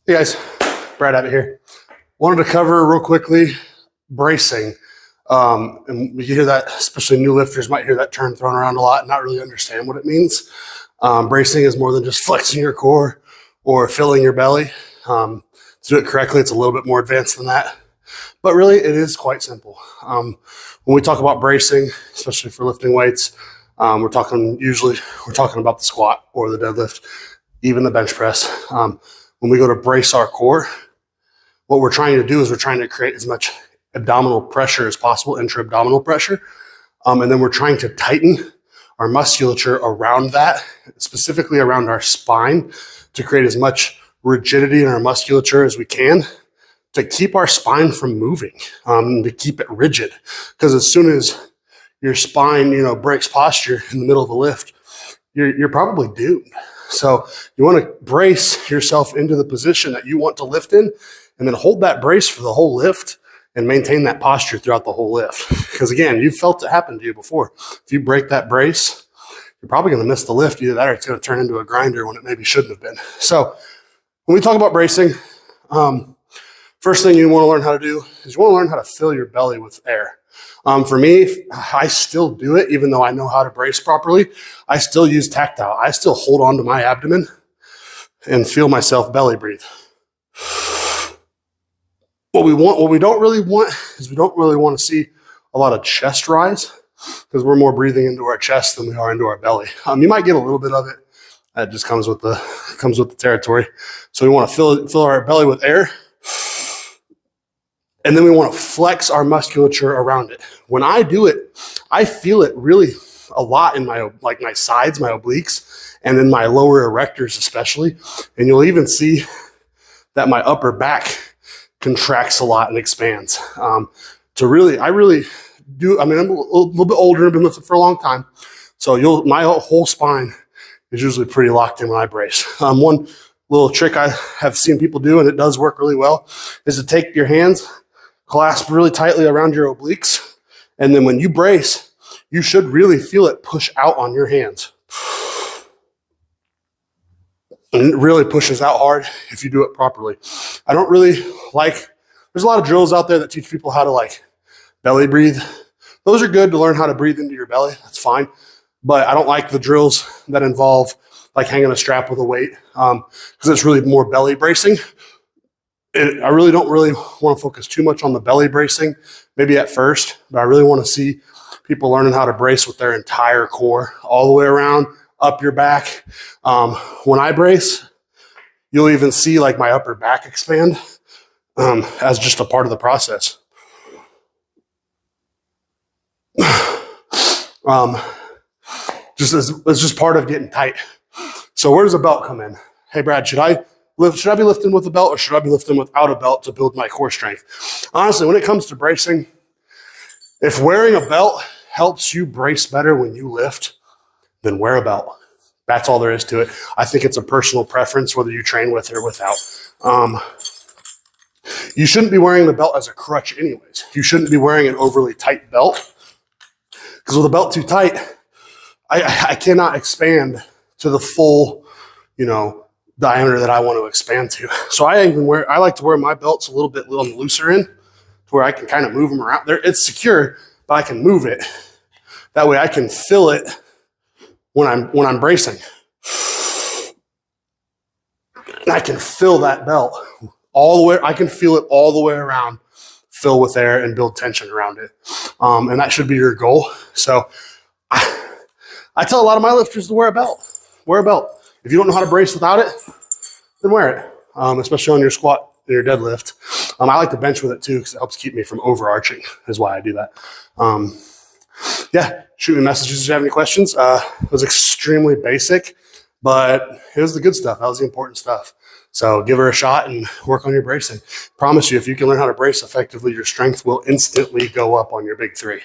Hey guys, Brad Abbott here. Wanted to cover real quickly bracing. And you hear that, especially new lifters might hear that term thrown around a lot and not really understand what it means. Bracing is more than just flexing your core or filling your belly. To do it correctly, it's a little bit more advanced than that. But really, it is quite simple. When we talk about bracing, especially for lifting weights, we're talking about the squat or the deadlift, even the bench press. When we go to brace our core, what we're trying to do is we're trying to create as much abdominal pressure as possible, intra-abdominal pressure. And then we're trying to tighten our musculature around that, specifically around our spine, to create as much rigidity in our musculature as we can to keep our spine from moving, to keep it rigid. Because as soon as your spine, breaks posture in the middle of a lift, you're probably doomed. So you want to brace yourself into the position that you want to lift in, and then hold that brace for the whole lift and maintain that posture throughout the whole lift. Because again, you've felt it happen to you before. If you break that brace, you're probably going to miss the lift. Either that or it's going to turn into a grinder when it maybe shouldn't have been. So when we talk about bracing, first thing you want to learn how to do is you want to learn how to fill your belly with air. For me, I still do it, even though I know how to brace properly. I still use tactile. I still hold on to my abdomen and feel myself belly breathe. What we don't really want is we don't really want to see a lot of chest rise, because we're more breathing into our chest than we are into our belly. You might get a little bit of it. That just comes with the territory. So we want to fill our belly with air. And then we want to flex our musculature around it. When I do it, I feel it really a lot in my sides, my obliques, and in my lower erectors especially. And you'll even see that my upper back contracts a lot and expands. I'm a little bit older, I've been lifting for a long time. So my whole spine is usually pretty locked in when I brace. One little trick I have seen people do, and it does work really well, is to take your hands, clasp really tightly around your obliques, and then when you brace, you should really feel it push out on your hands. And it really pushes out hard if you do it properly. I don't really there's a lot of drills out there that teach people how to belly breathe. Those are good to learn how to breathe into your belly. That's fine. But I don't like the drills that involve hanging a strap with a weight, because it's really more belly bracing. I really don't want to focus too much on the belly bracing, maybe at first, but I really want to see people learning how to brace with their entire core, all the way around, up your back. When I brace, you'll even see my upper back expand as just a part of the process. It's just part of getting tight. So where does a belt come in? Hey, Brad, should I be lifting with a belt, or should I be lifting without a belt to build my core strength? Honestly, when it comes to bracing, if wearing a belt helps you brace better when you lift, then wear a belt. That's all there is to it. I think it's a personal preference whether you train with it or without. You shouldn't be wearing the belt as a crutch anyways. You shouldn't be wearing an overly tight belt, because with a belt too tight, I cannot expand to the full, diameter that I want to expand to. So I like to wear my belts a little bit on the looser end, to where I can kind of move them around. It's secure, but I can move it. That way I can feel it when I'm bracing. And I can fill that belt all the way. I can feel it all the way around, fill with air and build tension around it. And that should be your goal. So I tell a lot of my lifters to wear a belt. Wear a belt. If you don't know how to brace without it, then wear it, especially on your squat and your deadlift. I like to bench with it too, because it helps keep me from overarching, is why I do that. Shoot me messages if you have any questions. It was extremely basic, but it was the good stuff. That was the important stuff. So give her a shot and work on your bracing. Promise you, if you can learn how to brace effectively, your strength will instantly go up on your big three.